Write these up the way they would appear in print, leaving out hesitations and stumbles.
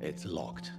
It's locked.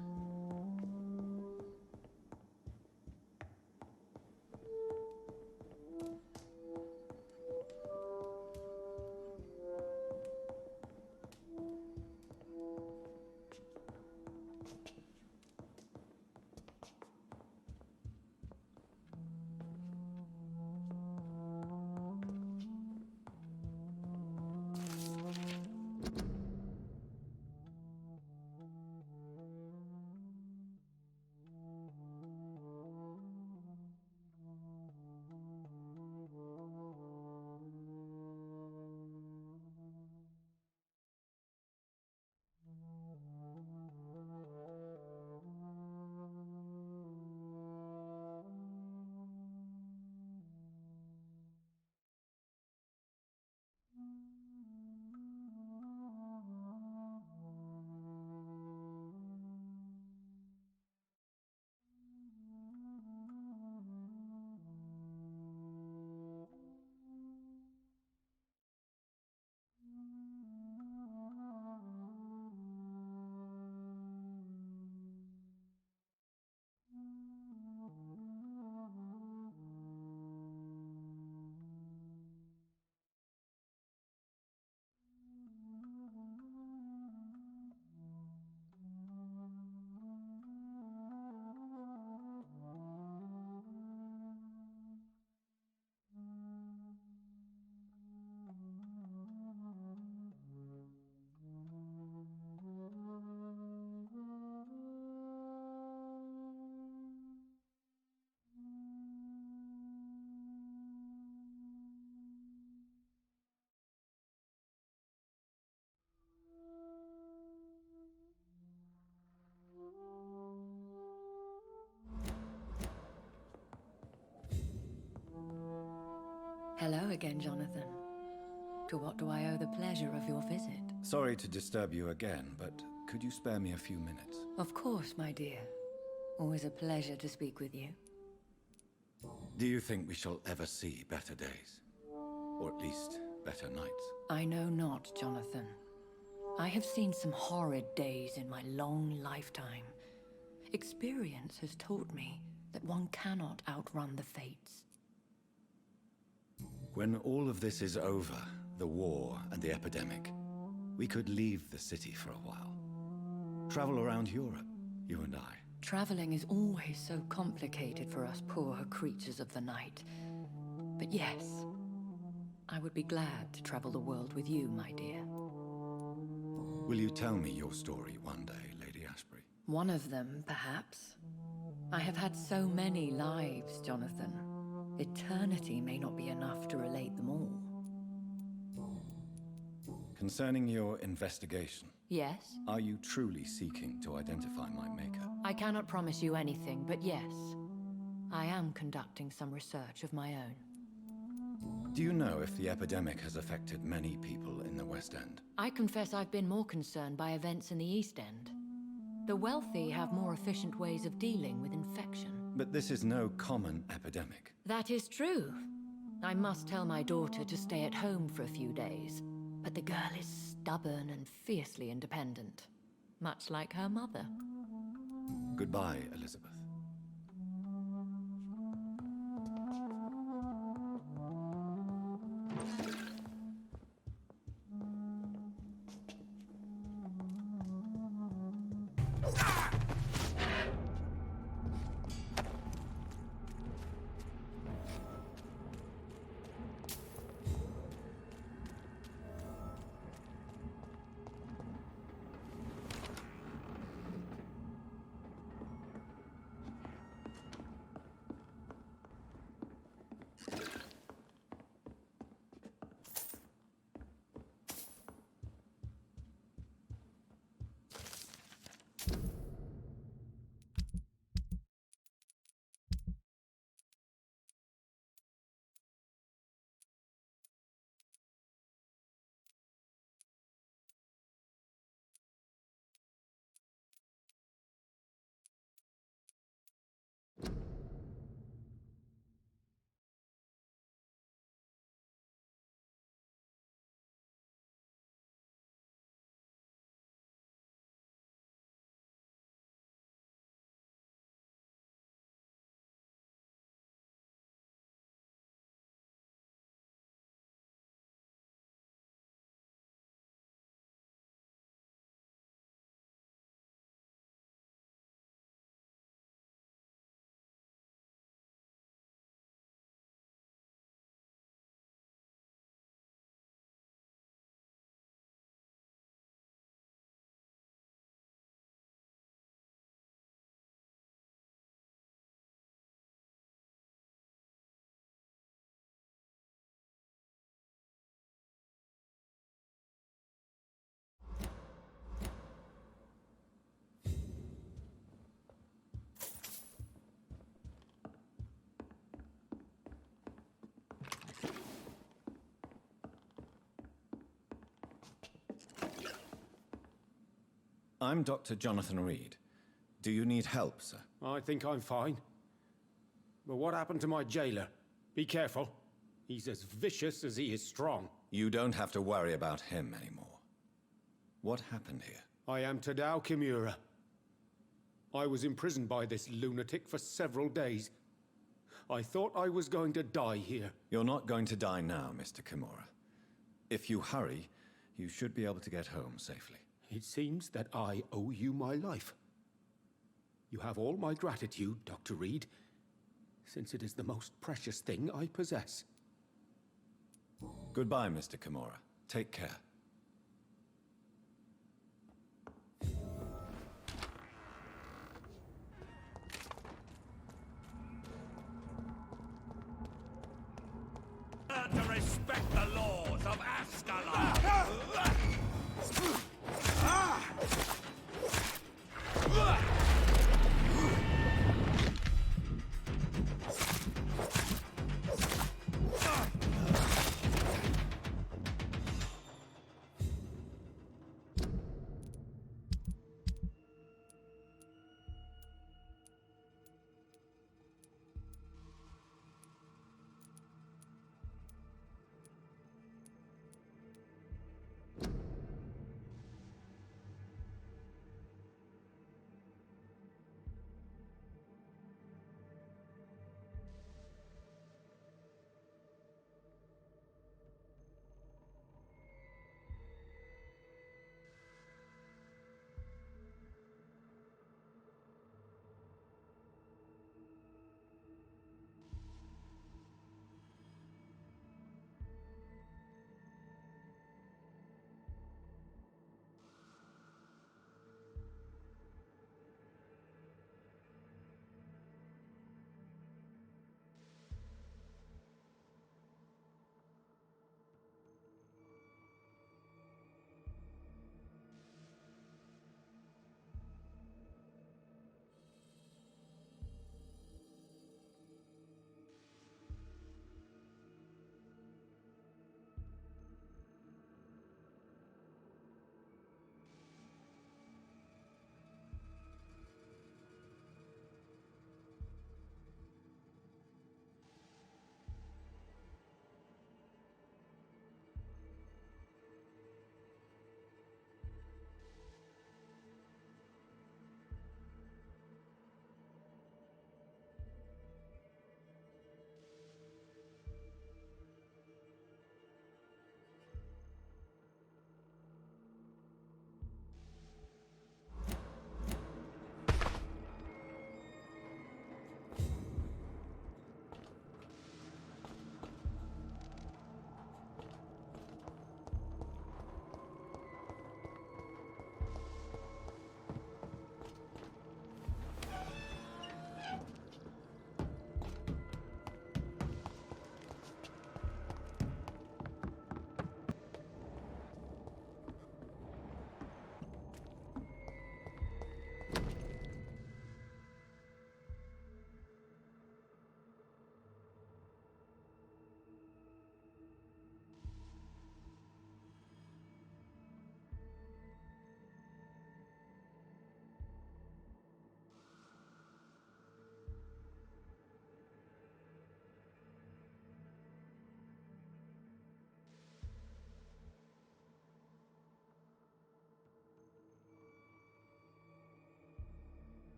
Hello again, Jonathan. To what do I owe the pleasure of your visit? Sorry to disturb you again, but could you spare me a few minutes? Of course, my dear. Always a pleasure to speak with you. Do you think we shall ever see better days? Or at least, better nights? I know not, Jonathan. I have seen some horrid days in my long lifetime. Experience has taught me that one cannot outrun the fates. When all of this is over, the war and the epidemic, we could leave the city for a while. Travel around Europe, you and I. Traveling is always so complicated for us poor creatures of the night. But yes, I would be glad to travel the world with you, my dear. Will you tell me your story one day, Lady Ashbury? One of them, perhaps. I have had so many lives, Jonathan. Eternity may not be enough to relate them all. Concerning your investigation, Yes? are you truly seeking to identify my maker? I cannot promise you anything, but yes. I am conducting some research of my own. Do you know if the epidemic has affected many people in the West End? I confess I've been more concerned by events in the East End. The wealthy have more efficient ways of dealing with infection. But this is no common epidemic. That is true. I must tell my daughter to stay at home for a few days. But the girl is stubborn and fiercely independent. Much like her mother. Goodbye, Elizabeth. I'm Dr. Jonathan Reed. Do you need help, sir? I think I'm fine. But what happened to my jailer? Be careful. He's as vicious as he is strong. You don't have to worry about him anymore. What happened here? I am Tadao Kimura. I was imprisoned by this lunatic for several days. I thought I was going to die here. You're not going to die now, Mr. Kimura. If you hurry, you should be able to get home safely. It seems that I owe you my life. You have all my gratitude, Dr. Reed, since it is the most precious thing I possess. Goodbye, Mr. Kimura. Take care. To respect the laws of Ascalon!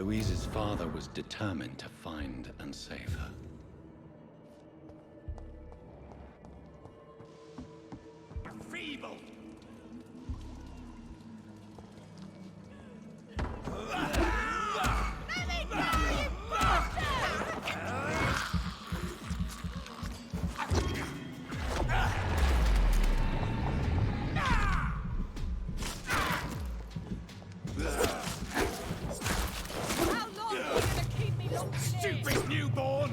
Louise's father was determined to find and save her. Feeble! stupid newborn!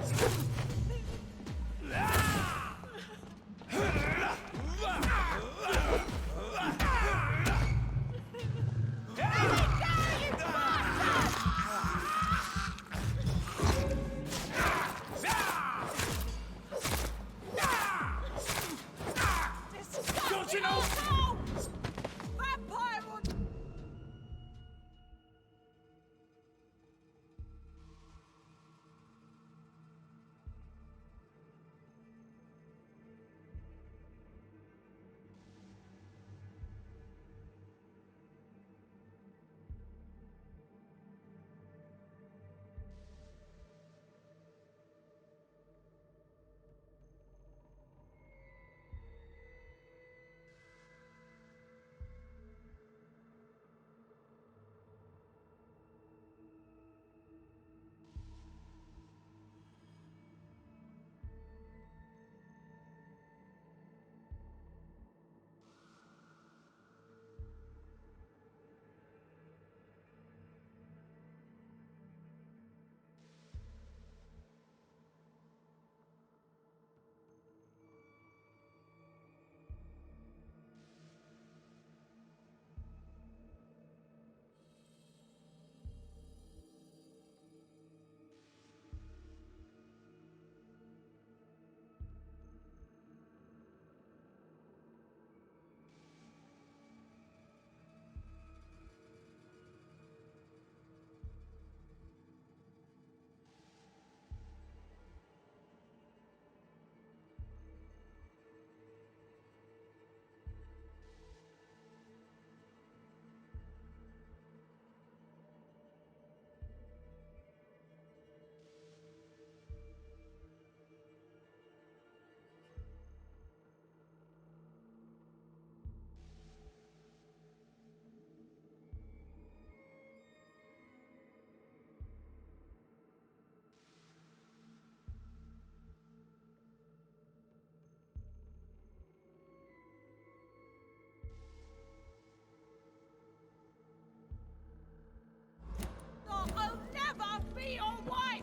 I'll never be your wife!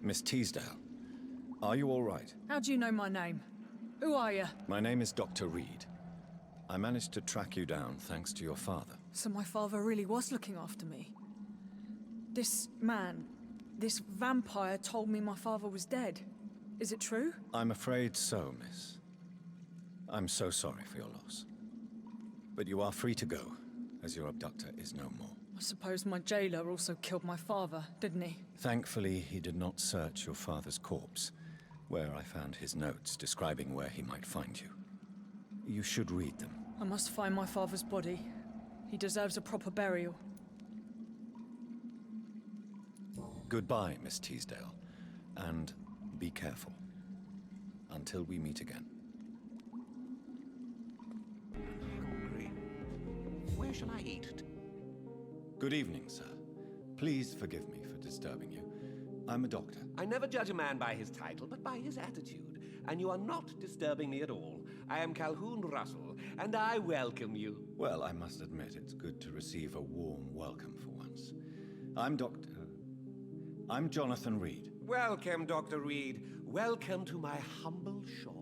Miss Teasdale, are you all right? How do you know my name? Who are you? My name is Dr. Reed. I managed to track you down thanks to your father. So my father really was looking after me. This man, this vampire told me my father was dead. Is it true? I'm afraid so, miss. I'm so sorry for your loss. But you are free to go, as your abductor is no more. I suppose my jailer also killed my father, didn't he? Thankfully, he did not search your father's corpse, where I found his notes describing where he might find you. You should read them. I must find my father's body. He deserves a proper burial. Goodbye, Miss Teasdale, and be careful. Until we meet again. Hungry. Where shall I eat? Good evening, sir. Please forgive me for disturbing you. I'm a doctor. I never judge a man by his title, but by his attitude. And you are not disturbing me at all. I am Calhoun Russell, and I welcome you. Well, I must admit it's good to receive a warm welcome for once. I'm Jonathan Reed. Welcome, Dr. Reed. Welcome to my humble shop.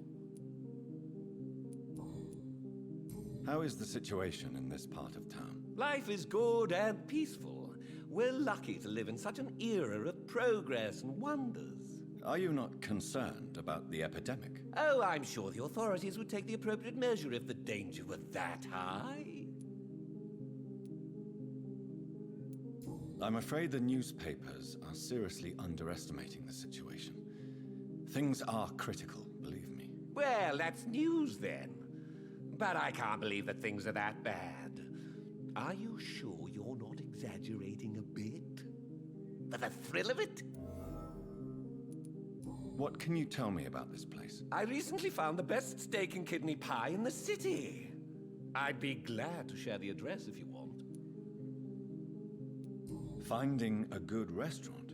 How is the situation in this part of town? Life is good and peaceful. We're lucky to live in such an era of progress and wonders. Are you not concerned about the epidemic? Oh, I'm sure the authorities would take the appropriate measure if the danger were that high. I'm afraid the newspapers are seriously underestimating the situation. Things are critical, believe me. Well, that's news then. But I can't believe that things are that bad. Are you sure you're not exaggerating a bit? For the thrill of it? What can you tell me about this place? I recently found the best steak and kidney pie in the city. I'd be glad to share the address if you want. Finding a good restaurant?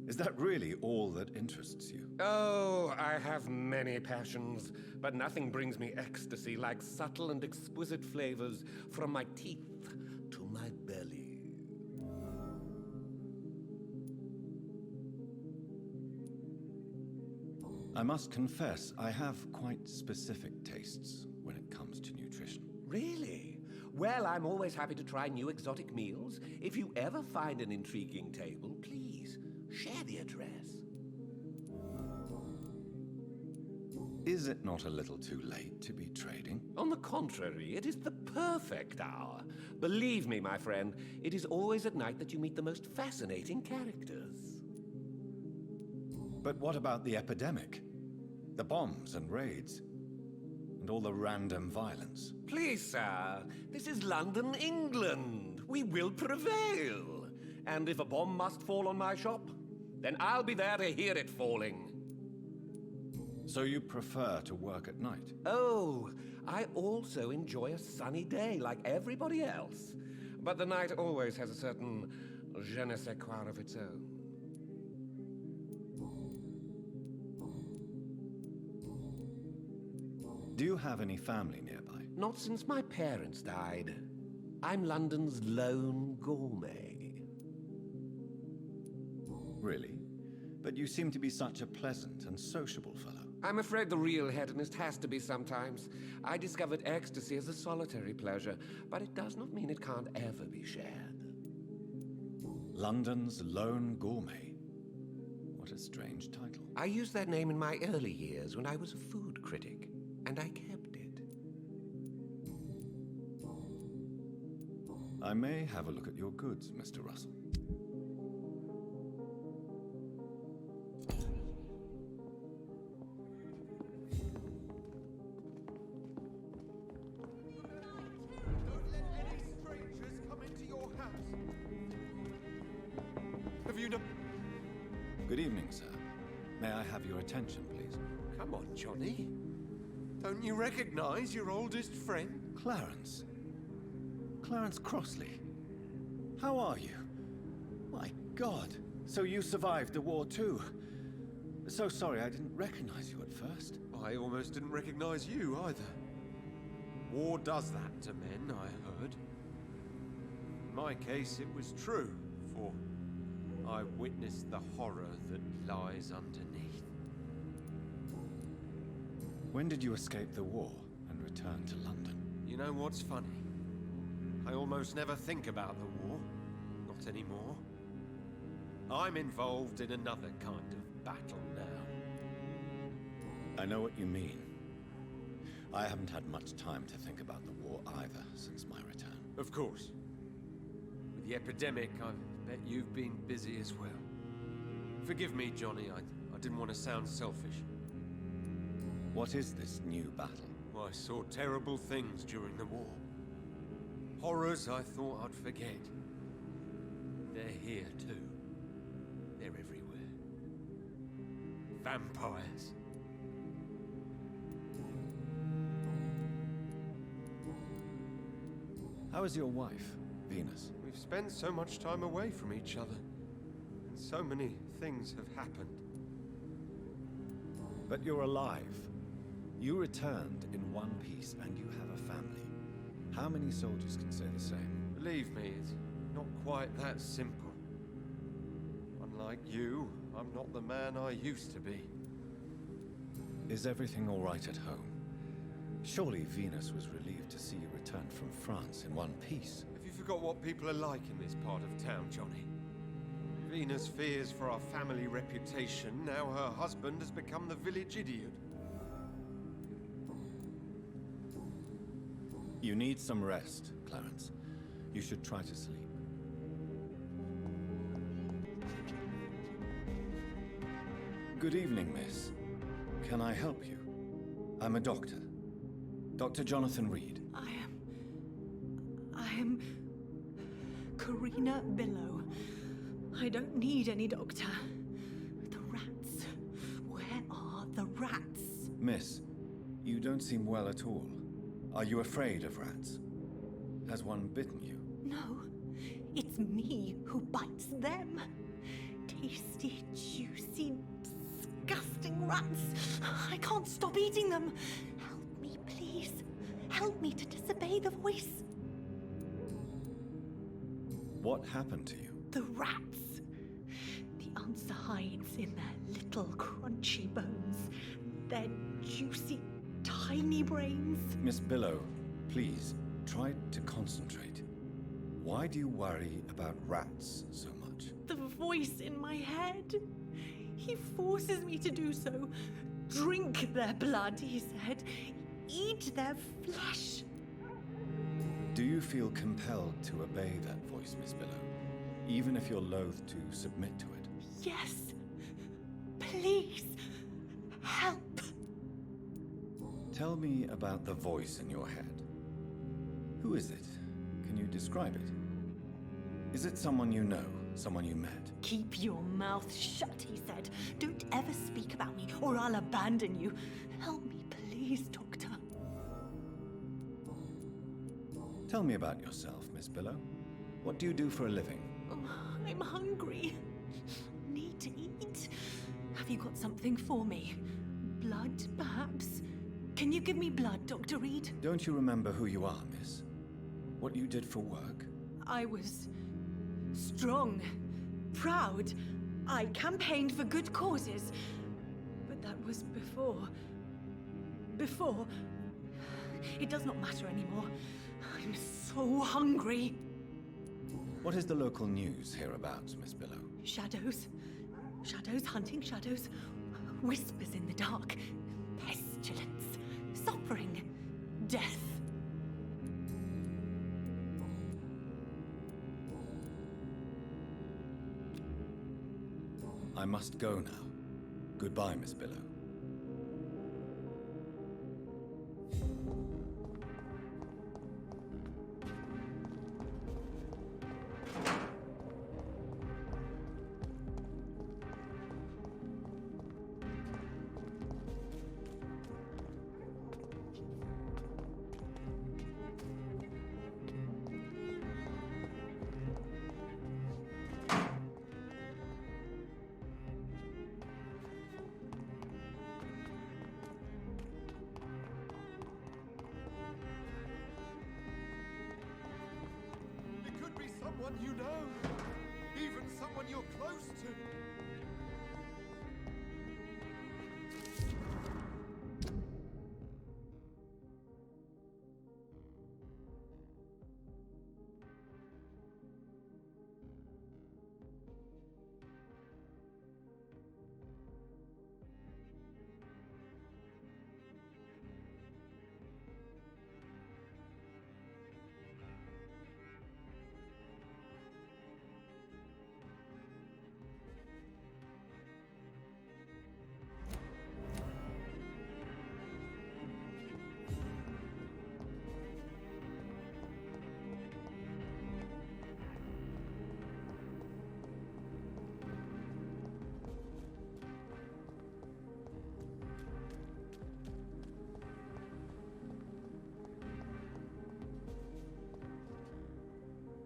Is that really all that interests you? Oh, I have many passions, but nothing brings me ecstasy like subtle and exquisite flavors from my teeth to my belly. I must confess, I have quite specific tastes when it comes to nutrition. Really? Well, I'm always happy to try new exotic meals. If you ever find an intriguing table, please share the address. Is it not a little too late to be trading? On the contrary, it is the perfect hour. Believe me, my friend, it is always at night that you meet the most fascinating characters. But what about the epidemic? The bombs and raids? And all the random violence? Please, sir, this is London, England. We will prevail. And if a bomb must fall on my shop, then I'll be there to hear it falling. So you prefer to work at night? Oh, I also enjoy a sunny day like everybody else. But the night always has a certain je ne sais quoi of its own. Do you have any family nearby? Not since my parents died. I'm London's lone gourmet. Really? But you seem to be such a pleasant and sociable fellow. I'm afraid the real hedonist has to be sometimes. I discovered ecstasy as a solitary pleasure, but it does not mean it can't ever be shared. London's lone gourmet. What a strange title. I used that name in my early years when I was a food critic, and I kept it. I may have a look at your goods, Mr. Russell. Good evening, sir. May I have your attention, please? Come on, Johnny. Don't you recognize your oldest friend? Clarence. Clarence Crossley. How are you? My God. So you survived the war too. So sorry I didn't recognize you at first. I almost didn't recognize you either. War does that to men, I heard. In my case, it was true, for I witnessed the horror that lies underneath. When did you escape the war and return to London? You know what's funny? I almost never think about the war. Not anymore. I'm involved in another kind of battle now. I know what you mean. I haven't had much time to think about the war either since my return. Of course. With the epidemic, I bet you've been busy as well. Forgive me, Johnny, I didn't want to sound selfish. What is this new battle? I saw terrible things during the war. Horrors I thought I'd forget. They're here too. They're everywhere. Vampires. How is your wife, Venus? We've spent so much time away from each other, and so many things have happened. But you're alive. You returned in one piece, and you have a family. How many soldiers can say the same? Believe me, it's not quite that simple. Unlike you, I'm not the man I used to be. Is everything all right at home? Surely Venus was relieved to see you return from France in one piece. Have you forgot what people are like in this part of town, Johnny? Venus fears for our family reputation. Now her husband has become the village idiot. You need some rest, Clarence. You should try to sleep. Good evening, miss. Can I help you? I'm a doctor. Dr. Jonathan Reed. I am Karina Billow. I don't need any doctor. The rats. Where are the rats? Miss, you don't seem well at all. Are you afraid of rats? Has one bitten you? No, it's me who bites them. Tasty, juicy, disgusting rats. I can't stop eating them. Help me, please. Help me to disobey the voice. What happened to you? The rats. The answer hides in their little crunchy bones. Their juicy, tiny brains. Miss Billow, please, try to concentrate. Why do you worry about rats so much? The voice in my head. He forces me to do so. Drink their blood, he said. Eat their flesh. Do you feel compelled to obey that voice, Miss Billow? Even if you're loath to submit to it? Yes. Please. Help. Tell me about the voice in your head. Who is it? Can you describe it? Is it someone you know? Someone you met? Keep your mouth shut, he said. Don't ever speak about me, or I'll abandon you. Help me, please, Doctor. Tell me about yourself, Miss Billow. What do you do for a living? Oh, I'm hungry. Need to eat. Have you got something for me? Blood, perhaps? Can you give me blood, Dr. Reed? Don't you remember who you are, miss? What you did for work? I was strong, proud. I campaigned for good causes. But that was before. Before. It does not matter anymore. I'm so hungry. What is the local news hereabouts, Miss Billow? Shadows. Shadows hunting shadows. Whispers in the dark. Pestilence. Suffering. Death. I must go now. Goodbye, Miss Billow. It could be someone you know, even someone you're close to.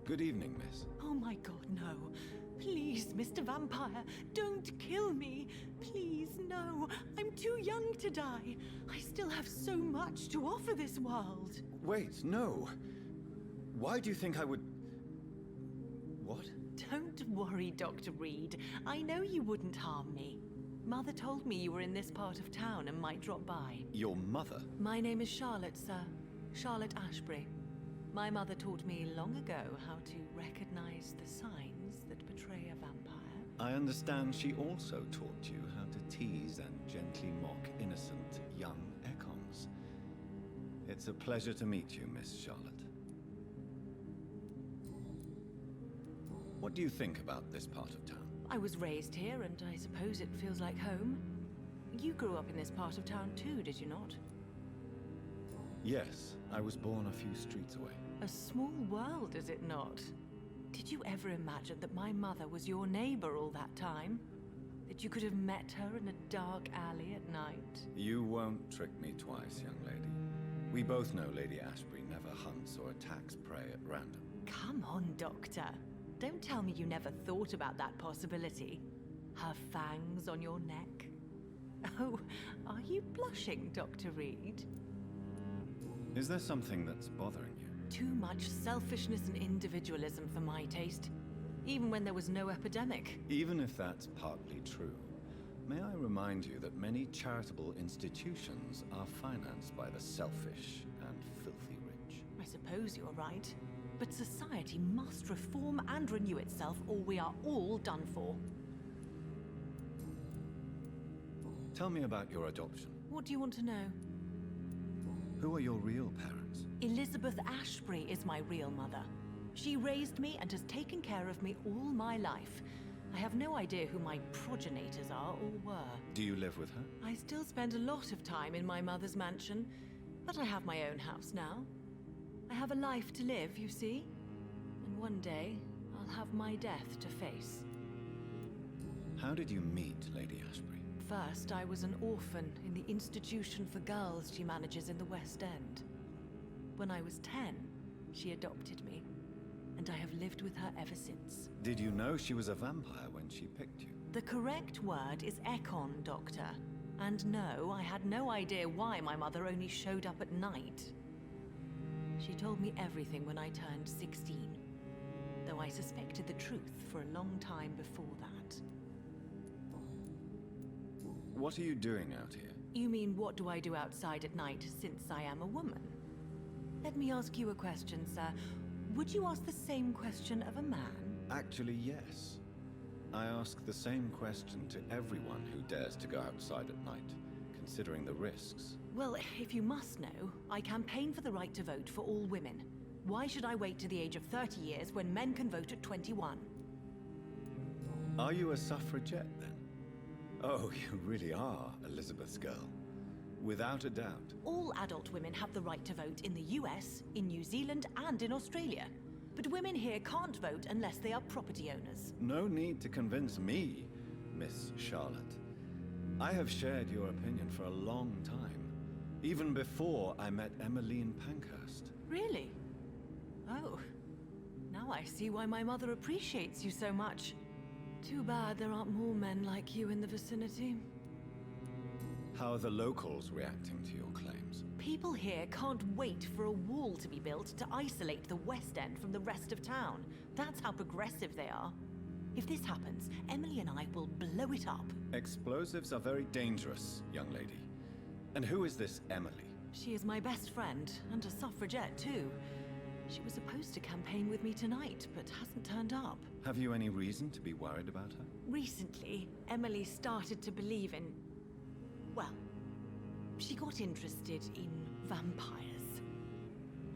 Good evening, miss. Oh my god, no. Please, Mr. Vampire, don't kill me. Please, no. I'm too young to die. I still have so much to offer this world. Wait, no. Why do you think I would... What? Don't worry, Dr. Reed. I know you wouldn't harm me. Mother told me you were in this part of town and might drop by. Your mother? My name is Charlotte, sir. Charlotte Ashbury. My mother taught me long ago how to recognize the signs that betray a vampire. I understand she also taught you how to tease and gently mock innocent young Ekons. It's a pleasure to meet you, Miss Charlotte. What do you think about this part of town? I was raised here, and I suppose it feels like home. You grew up in this part of town too, did you not? Yes, I was born a few streets away. A small world, is it not? Did you ever imagine that my mother was your neighbor all that time? That you could have met her in a dark alley at night? You won't trick me twice, young lady. We both know Lady Ashbury never hunts or attacks prey at random. Come on, Doctor. Don't tell me you never thought about that possibility. Her fangs on your neck. Oh, are you blushing, Dr. Reed? Is there something that's bothering you? Too much selfishness and individualism for my taste. Even when there was no epidemic. Even if that's partly true, may I remind you that many charitable institutions are financed by the selfish and filthy rich? I suppose you're right. But society must reform and renew itself, or we are all done for. Tell me about your adoption. What do you want to know? Who are your real parents? Elizabeth Ashbury is my real mother. She raised me and has taken care of me all my life. I have no idea who my progenitors are or were. Do you live with her? I still spend a lot of time in my mother's mansion, but I have my own house now. I have a life to live, you see. And one day, I'll have my death to face. How did you meet Lady Ashbury? First, I was an orphan in the institution for girls she manages in the West End. When I was 10, she adopted me, and I have lived with her ever since. Did you know she was a vampire when she picked you? The correct word is Ekon, Doctor. And no, I had no idea why my mother only showed up at night. She told me everything when I turned 16, though I suspected the truth for a long time before that. What are you doing out here? You mean, what do I do outside at night since I am a woman? Let me ask you a question, sir. Would you ask the same question of a man? Actually, yes. I ask the same question to everyone who dares to go outside at night, considering the risks. Well, if you must know, I campaign for the right to vote for all women. Why should I wait to the age of 30 years when men can vote at 21? Are you a suffragette, then? Oh, you really are Elizabeth's girl. Without a doubt. All adult women have the right to vote in the US, in New Zealand, and in Australia. But women here can't vote unless they are property owners. No need to convince me, Miss Charlotte. I have shared your opinion for a long time. Even before I met Emmeline Pankhurst. Really? Oh. Now I see why my mother appreciates you so much. Too bad there aren't more men like you in the vicinity. How are the locals reacting to your claims? People here can't wait for a wall to be built to isolate the West End from the rest of town. That's how progressive they are. If this happens, Emily and I will blow it up. Explosives are very dangerous, young lady. And who is this Emily? She is my best friend, and a suffragette too. She was supposed to campaign with me tonight, but hasn't turned up. Have you any reason to be worried about her? Recently, Emily started to believe in... well, she got interested in vampires.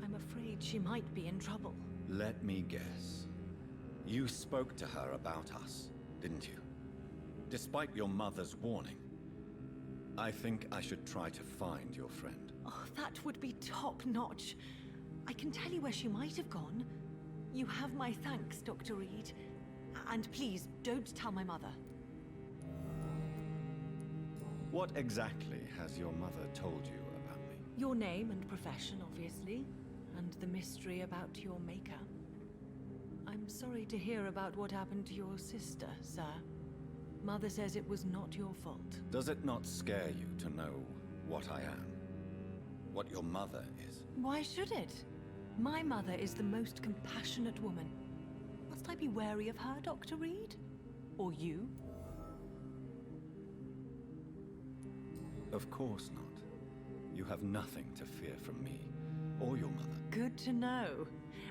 I'm afraid she might be in trouble. Let me guess. You spoke to her about us, didn't you? Despite your mother's warning. I think I should try to find your friend. Oh, that would be top-notch. I can tell you where she might have gone. You have my thanks, Dr. Reed. And please, don't tell my mother. What exactly has your mother told you about me? Your name and profession, obviously. And the mystery about your maker. I'm sorry to hear about what happened to your sister, sir. Mother says it was not your fault. Does it not scare you to know what I am? What your mother is? Why should it? My mother is the most compassionate woman. Must I be wary of her, Dr. Reed? Or you? Of course not. You have nothing to fear from me, or your mother. Good to know.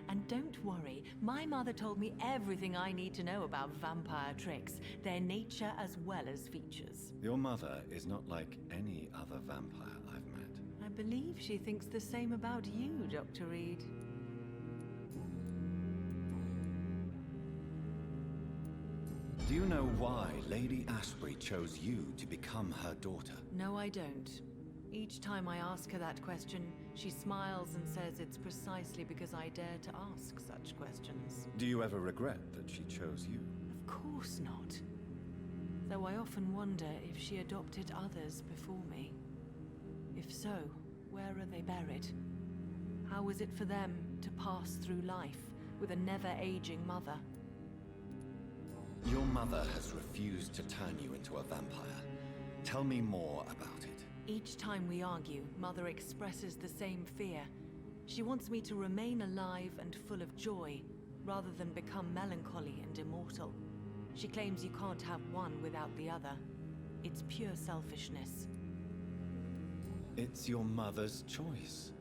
And don't worry, my mother told me everything I need to know about vampire tricks, their nature as well as features. Your mother is not like any other vampire I've met. I believe she thinks the same about you, Dr. Reed. Do you know why Lady Ashbury chose you to become her daughter? No, I don't. Each time I ask her that question, she smiles and says it's precisely because I dare to ask such questions. Do you ever regret that she chose you? Of course not. Though I often wonder if she adopted others before me. If so, Where are they buried? How is it for them to pass through life with a never-aging mother? Your mother has refused to turn you into a vampire. Tell me more about it. Each time we argue, Mother expresses the same fear. She wants me to remain alive and full of joy, rather than become melancholy and immortal. She claims you can't have one without the other. It's pure selfishness. It's your mother's choice.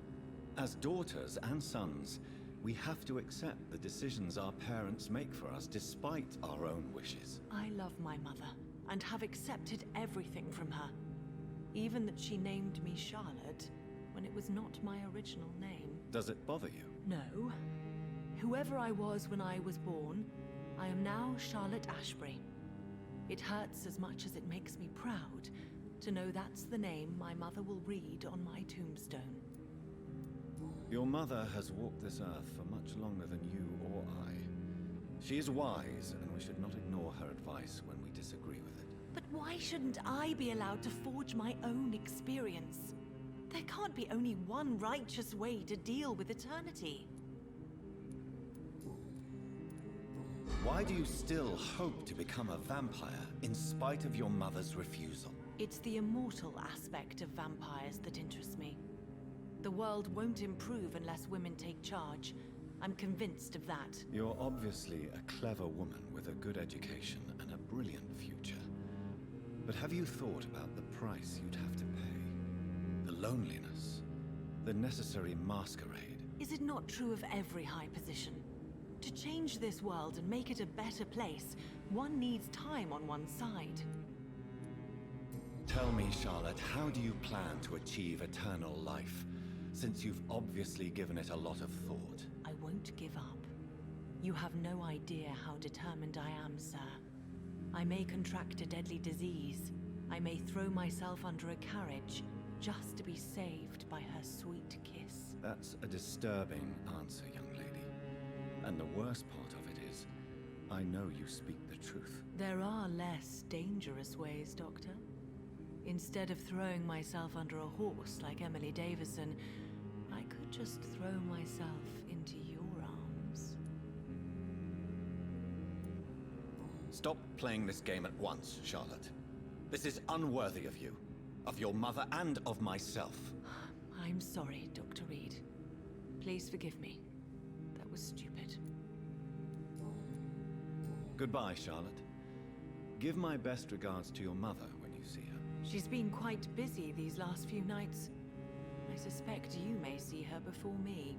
As daughters and sons, we have to accept the decisions our parents make for us despite our own wishes. I love my mother, and have accepted everything from her. Even that she named me Charlotte, when it was not my original name. Does it bother you? No. Whoever I was when I was born, I am now Charlotte Ashbury. It hurts as much as it makes me proud to know that's the name my mother will read on my tombstone. Your mother has walked this earth for much longer than you or I. She is wise, and we should not ignore her advice when we disagree with it. But why shouldn't I be allowed to forge my own experience? There can't be only one righteous way to deal with eternity. Why do you still hope to become a vampire in spite of your mother's refusal? It's the immortal aspect of vampires that interests me. The world won't improve unless women take charge. I'm convinced of that. You're obviously a clever woman with a good education and a brilliant future. But have you thought about the price you'd have to pay? The loneliness, the necessary masquerade. Is it not true of every high position? To change this world and make it a better place, one needs time on one side. Tell me, Charlotte, how do you plan to achieve eternal life, since you've obviously given it a lot of thought? I won't give up. You have no idea how determined I am, sir. I may contract a deadly disease. I may throw myself under a carriage, just to be saved by her sweet kiss. That's a disturbing answer, young lady. And the worst part of it is, I know you speak the truth. There are less dangerous ways, Doctor. Instead of throwing myself under a horse like Emily Davison, I could just throw myself into your arms. Stop playing this game at once, Charlotte. This is unworthy of you, of your mother, and of myself. I'm sorry, Dr. Reed. Please forgive me. That was stupid. Goodbye, Charlotte. Give my best regards to your mother when you see her. She's been quite busy these last few nights. I suspect you may see her before me.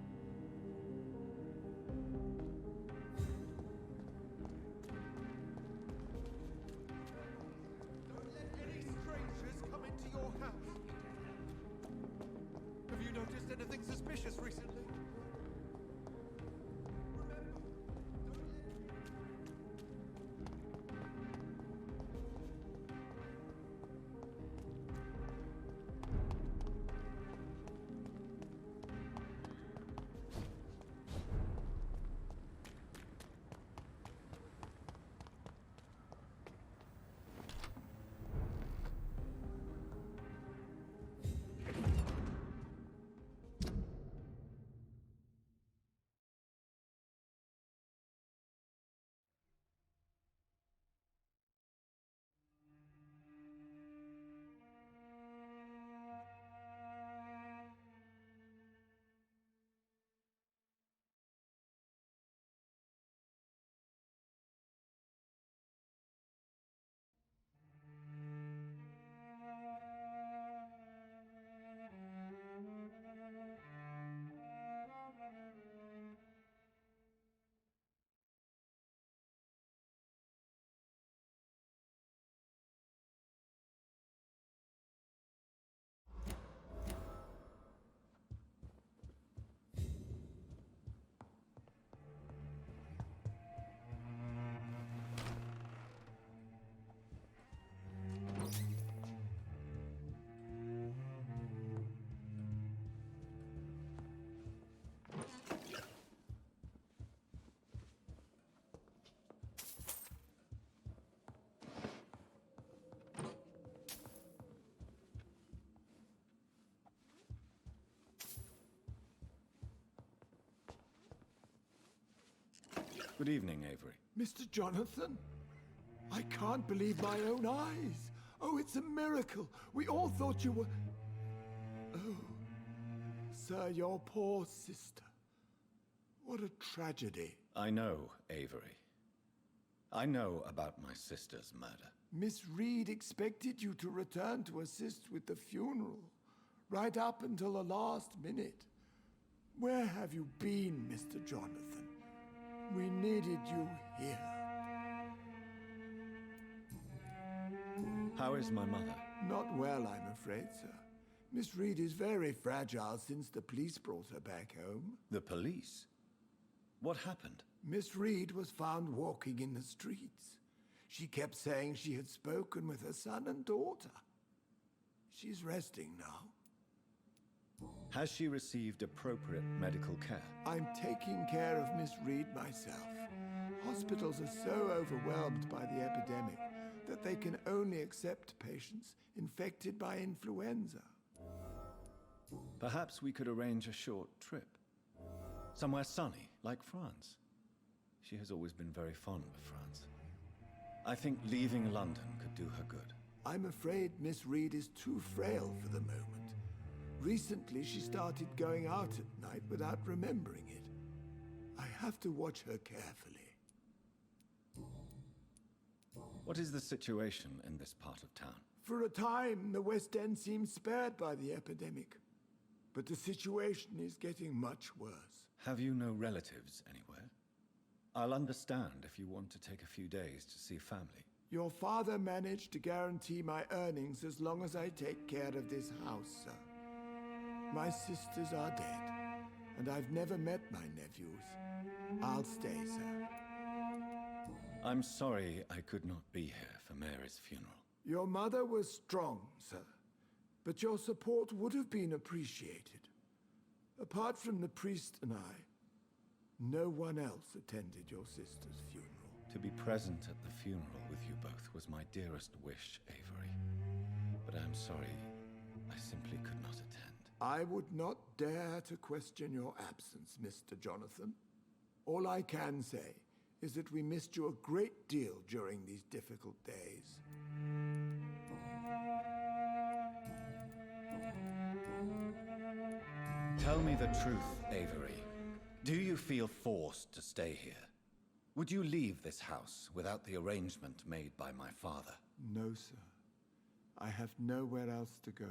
Don't let any strangers come into your house. Have you noticed anything suspicious recently? Good evening, Avery. Mr. Jonathan? I can't believe my own eyes. Oh, it's a miracle. We all thought you were... Oh, sir, your poor sister. What a tragedy. I know, Avery. I know about my sister's murder. Miss Reed expected you to return to assist with the funeral, right up until the last minute. Where have you been, Mr. Jonathan? We needed you here. How is my mother? Not well, I'm afraid, sir. Miss Reed is very fragile since the police brought her back home. The police? What happened? Miss Reed was found walking in the streets. She kept saying she had spoken with her son and daughter. She's resting now. Has she received appropriate medical care? I'm taking care of Miss Reed myself. Hospitals are so overwhelmed by the epidemic that they can only accept patients infected by influenza. Perhaps we could arrange a short trip. Somewhere sunny, like France. She has always been very fond of France. I think leaving London could do her good. I'm afraid Miss Reed is too frail for the moment. Recently, she started going out at night without remembering it. I have to watch her carefully. What is the situation in this part of town? For a time, the West End seemed spared by the epidemic. But the situation is getting much worse. Have you no relatives anywhere? I'll understand if you want to take a few days to see family. Your father managed to guarantee my earnings as long as I take care of this house, sir. My sisters are dead, and I've never met my nephews. I'll stay, sir. I'm sorry I could not be here for Mary's funeral. Your mother was strong, sir, but your support would have been appreciated. Apart from the priest and I, no one else attended your sister's funeral. To be present at the funeral with you both was my dearest wish, Avery. But I'm sorry, I simply could not attend. I would not dare to question your absence, Mr. Jonathan. All I can say is that we missed you a great deal during these difficult days. Tell me the truth, Avery. Do you feel forced to stay here? Would you leave this house without the arrangement made by my father? No, sir. I have nowhere else to go.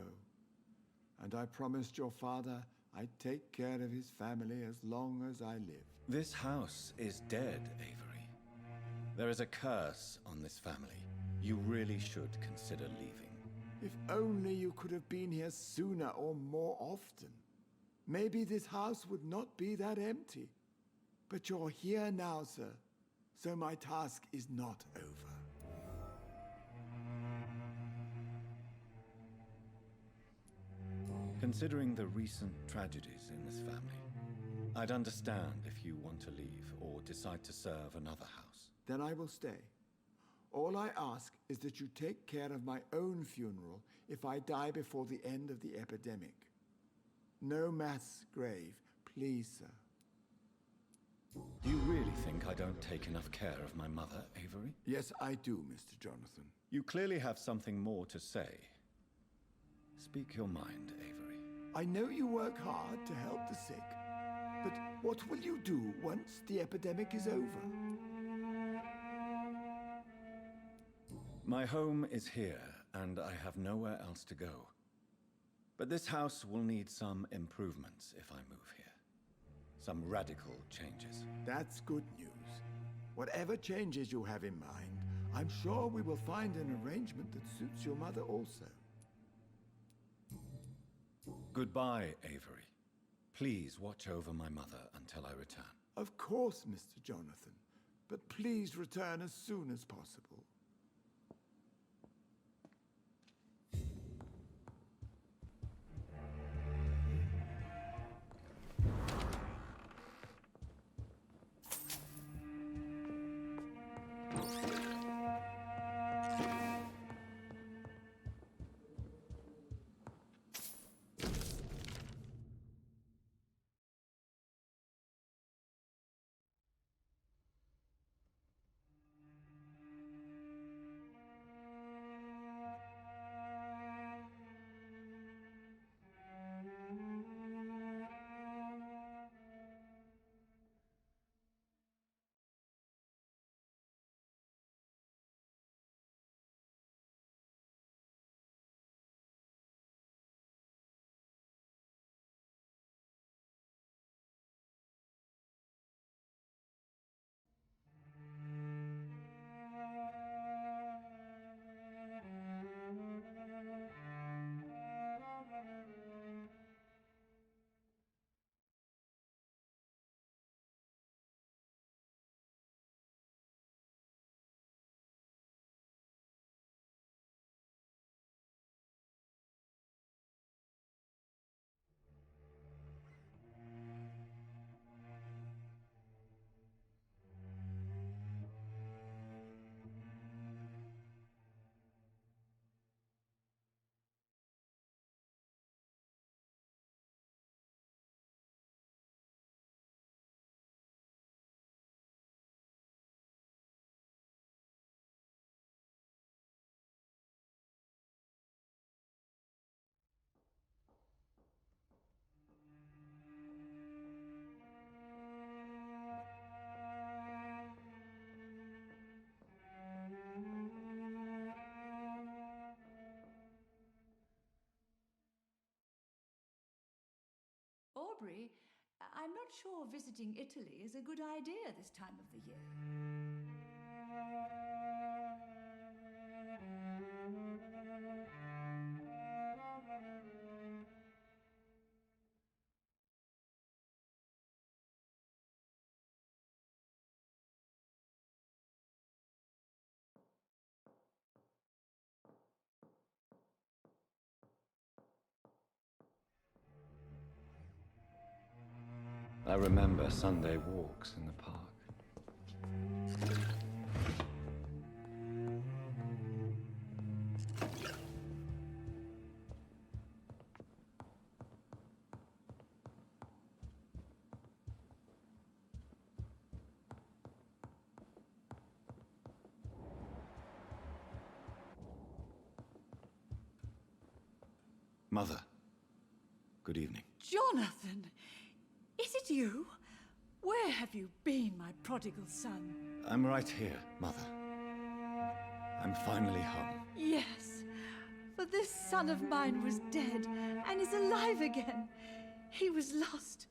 And I promised your father I'd take care of his family as long as I live. This house is dead, Avery. There is a curse on this family. You really should consider leaving. If only you could have been here sooner or more often. Maybe this house would not be that empty. But you're here now, sir, so my task is not over. Considering the recent tragedies in this family, I'd understand if you want to leave or decide to serve another house. Then I will stay. All I ask is that you take care of my own funeral if I die before the end of the epidemic. No mass grave, please, sir. Do you really think I don't take enough care of my mother, Avery? Yes, I do, Mr. Jonathan. You clearly have something more to say. Speak your mind, Avery. I know you work hard to help the sick, but what will you do once the epidemic is over? My home is here, and I have nowhere else to go. But this house will need some improvements if I move here. Some radical changes. That's good news. Whatever changes you have in mind, I'm sure we will find an arrangement that suits your mother also. Goodbye, Avery. Please watch over my mother until I return. Of course, Mr. Jonathan. But please return as soon as possible. Aubrey, I'm not sure visiting Italy is a good idea this time of the year. I remember Sunday walks in the park. Mother, good evening. Jonathan! Is it you? Where have you been, my prodigal son? I'm right here, Mother. I'm finally home. Yes, for this son of mine was dead and is alive again. He was lost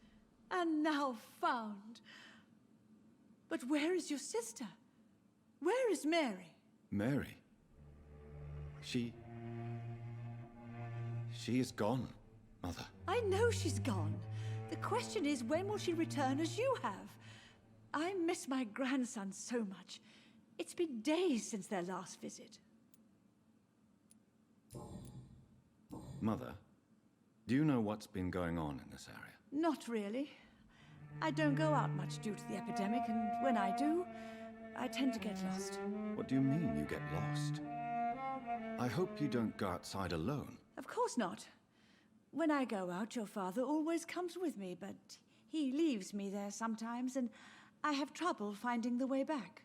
and now found. But where is your sister? Where is Mary? Mary? She is gone, Mother. I know she's gone. The question is, when will she return as you have? I miss my grandson so much. It's been days since their last visit. Mother, do you know what's been going on in this area? Not really. I don't go out much due to the epidemic, and when I do, I tend to get lost. What do you mean you get lost? I hope you don't go outside alone. Of course not. When I go out, your father always comes with me, but he leaves me there sometimes, and I have trouble finding the way back.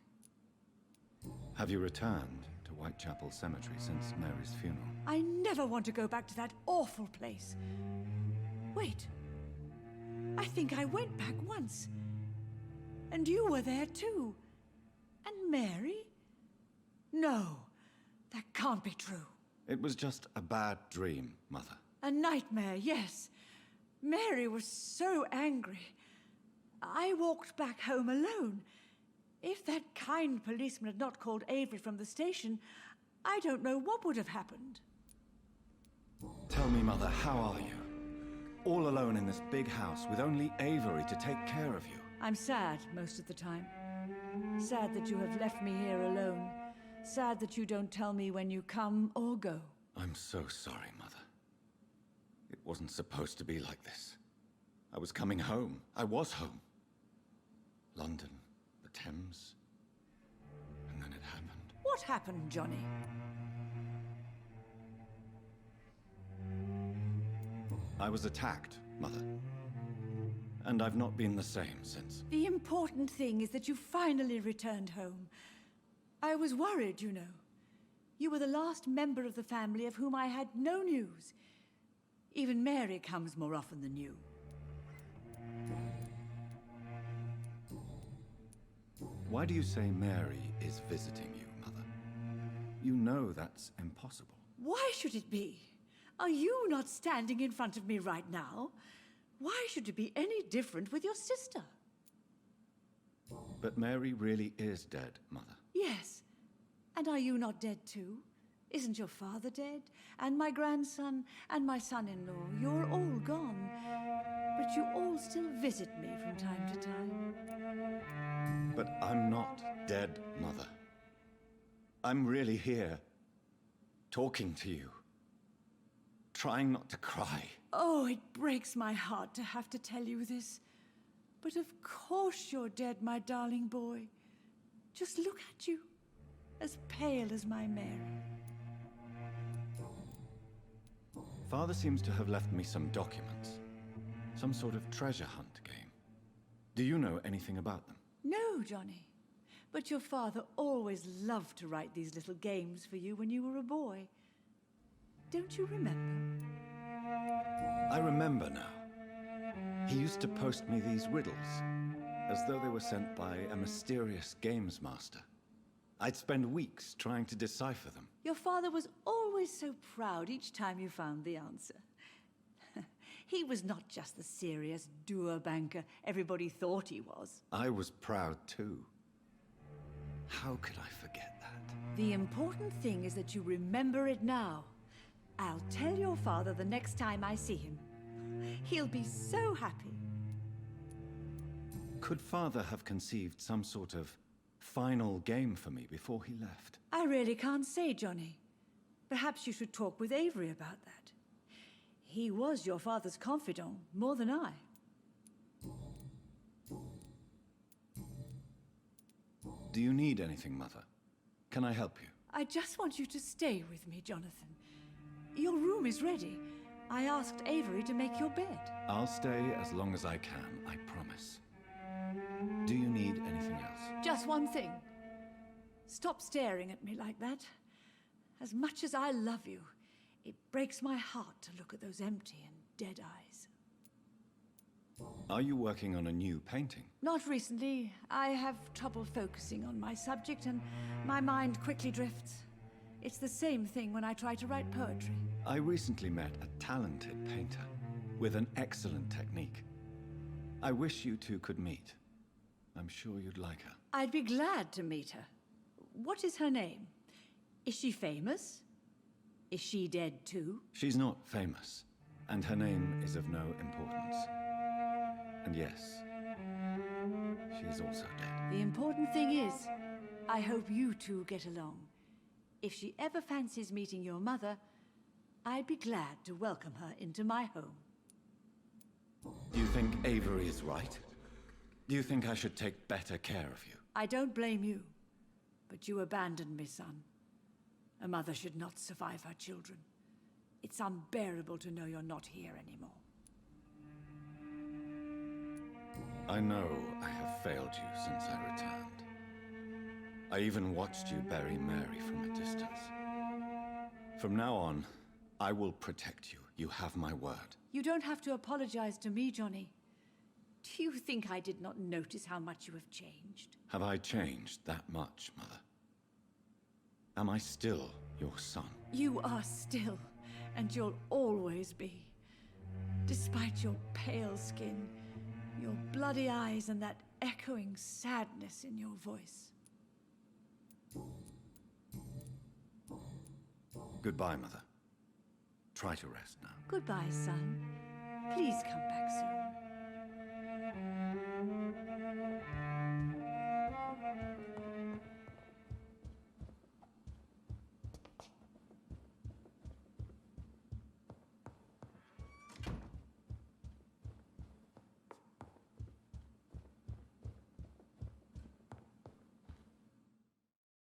Have you returned to Whitechapel Cemetery since Mary's funeral? I never want to go back to that awful place. Wait. I think I went back once. And you were there too. And Mary? No, that can't be true. It was just a bad dream, Mother. A nightmare, yes. Mary was so angry. I walked back home alone. If that kind policeman had not called Avery from the station, I don't know what would have happened. Tell me, Mother, how are you? All alone in this big house with only Avery to take care of you. I'm sad most of the time. Sad that you have left me here alone. Sad that you don't tell me when you come or go. I'm so sorry, Mother. It wasn't supposed to be like this. I was coming home. I was home. London, the Thames, and then it happened. What happened, Johnny? I was attacked, Mother. And I've not been the same since. The important thing is that you finally returned home. I was worried, you know. You were the last member of the family of whom I had no news. Even Mary comes more often than you. Why do you say Mary is visiting you, Mother? You know that's impossible. Why should it be? Are you not standing in front of me right now? Why should it be any different with your sister? But Mary really is dead, Mother. Yes. And are you not dead too? Isn't your father dead? And my grandson? And my son-in-law? You're all gone. But you all still visit me from time to time. But I'm not dead, Mother. I'm really here, talking to you, trying not to cry. Oh, it breaks my heart to have to tell you this. But of course you're dead, my darling boy. Just look at you, as pale as my Mary. Father seems to have left me some documents. Some sort of treasure hunt game. Do you know anything about them? No, Johnny. But your father always loved to write these little games for you when you were a boy. Don't you remember? I remember now. He used to post me these riddles, as though they were sent by a mysterious games master. I'd spend weeks trying to decipher them. Your father was always so proud each time you found the answer. He was not just the serious doer banker everybody thought he was. I was proud too. How could I forget that? The important thing is that you remember it now. I'll tell your father the next time I see him. He'll be so happy. Could Father have conceived some sort of final game for me before he left? I really can't say, Johnny. Perhaps you should talk with Avery about that. He was your father's confidant, more than I. Do you need anything, Mother? Can I help you? I just want you to stay with me, Jonathan. Your room is ready. I asked Avery to make your bed. I'll stay as long as I can, I promise. Do you need anything else? Just one thing. Stop staring at me like that. As much as I love you, it breaks my heart to look at those empty and dead eyes. Are you working on a new painting? Not recently. I have trouble focusing on my subject and my mind quickly drifts. It's the same thing when I try to write poetry. I recently met a talented painter with an excellent technique. I wish you two could meet. I'm sure you'd like her. I'd be glad to meet her. What is her name? Is she famous? Is she dead too? She's not famous, and her name is of no importance. And yes, she's also dead. The important thing is, I hope you two get along. If she ever fancies meeting your mother, I'd be glad to welcome her into my home. Do you think Avery is right? Do you think I should take better care of you? I don't blame you, but you abandoned me, son. A mother should not survive her children. It's unbearable to know you're not here anymore. I know I have failed you since I returned. I even watched you bury Mary from a distance. From now on, I will protect you. You have my word. You don't have to apologize to me, Johnny. Do you think I did not notice how much you have changed? Have I changed that much, Mother? Am I still your son? You are still, and you'll always be. Despite your pale skin, your bloody eyes, and that echoing sadness in your voice. Goodbye, Mother. Try to rest now. Goodbye, son. Please come back soon.